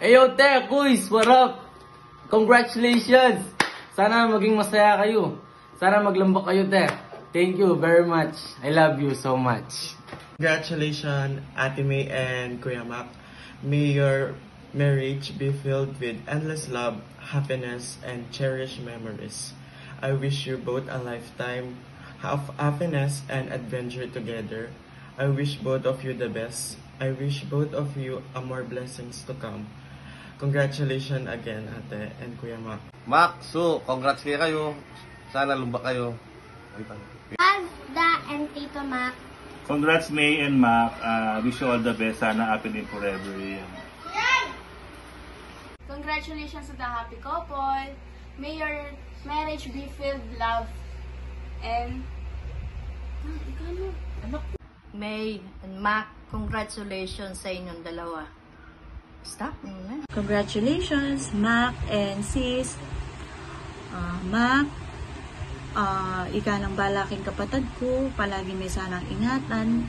Ayo, te, kuys, what up? Congratulations! Sana maging masaya kayo. Sana maglambak kayo, te. Thank you very much. I love you so much. Congratulations, Ate May and Kuya Mac. May your marriage be filled with endless love, happiness, and cherished memories. I wish you both a lifetime of happiness and adventure together. I wish both of you the best. I wish both of you more blessings to come. Congratulations again, Ate and Kuya Mac. Mac, Su, congrats kayo. Sana lumbak kayo. Azda and Tito Mac. Congrats May and Mac. Wish you all the best. Sana happy din forever. Congratulations to the happy couple. May your marriage be filled with love and... May and Mac, congratulations sa inyong dalawa. Stop muna. Congratulations, Mac and sis. Mac, ika ng balaking kapatid ko, palagi may sanang ingatan.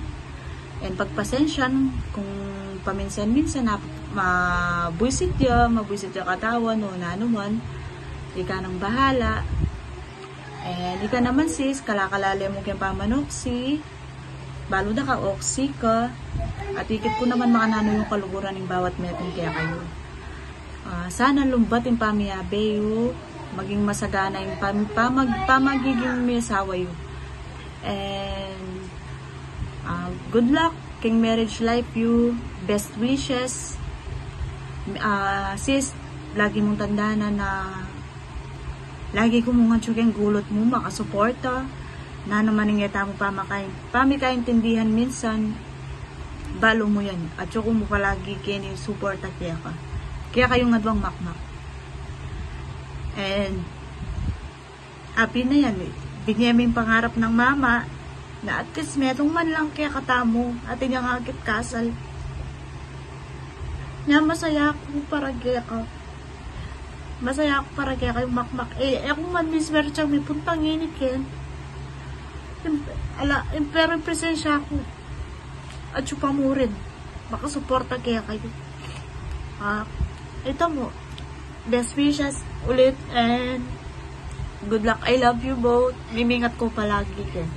And pagpasensyan, kung paminsan-minsan na mabuisit ya katawan o nanuman, ika ng bahala. And ika naman sis, kalakalali mo kayong pamanoksi, balo na ka, oksi ka. At ikit ko naman makanano yung kaluguran ng bawat metong kaya kayo. Sana lumbatin pamiyabeyo, maging masagana yung pamagiging may asawa yun. And good luck, king marriage life you, best wishes. Sis, lagi mong tandaan na lagi ko mong tsuking gulot mo, makasuporta. Na naman yung yata mo pamikaintindihan minsan, balo mo yan. At syo mo palagi kini suporta kaya ka. Kaya kayong adwang makmak. And happy na yan eh. Binyeming pangarap ng mama na at least metong man lang kaya katamo at inyang agit kasal. Nga masaya ako para kaya ka. Masaya ako para kaya kayong makmak. Ako man mismer siyang may puntang init yan. Pero presensya ako. At siya mo rin. Baka suporta kaya kayo. Ito mo. Best wishes ulit and good luck. I love you both. Mimingat ko palagi kayo.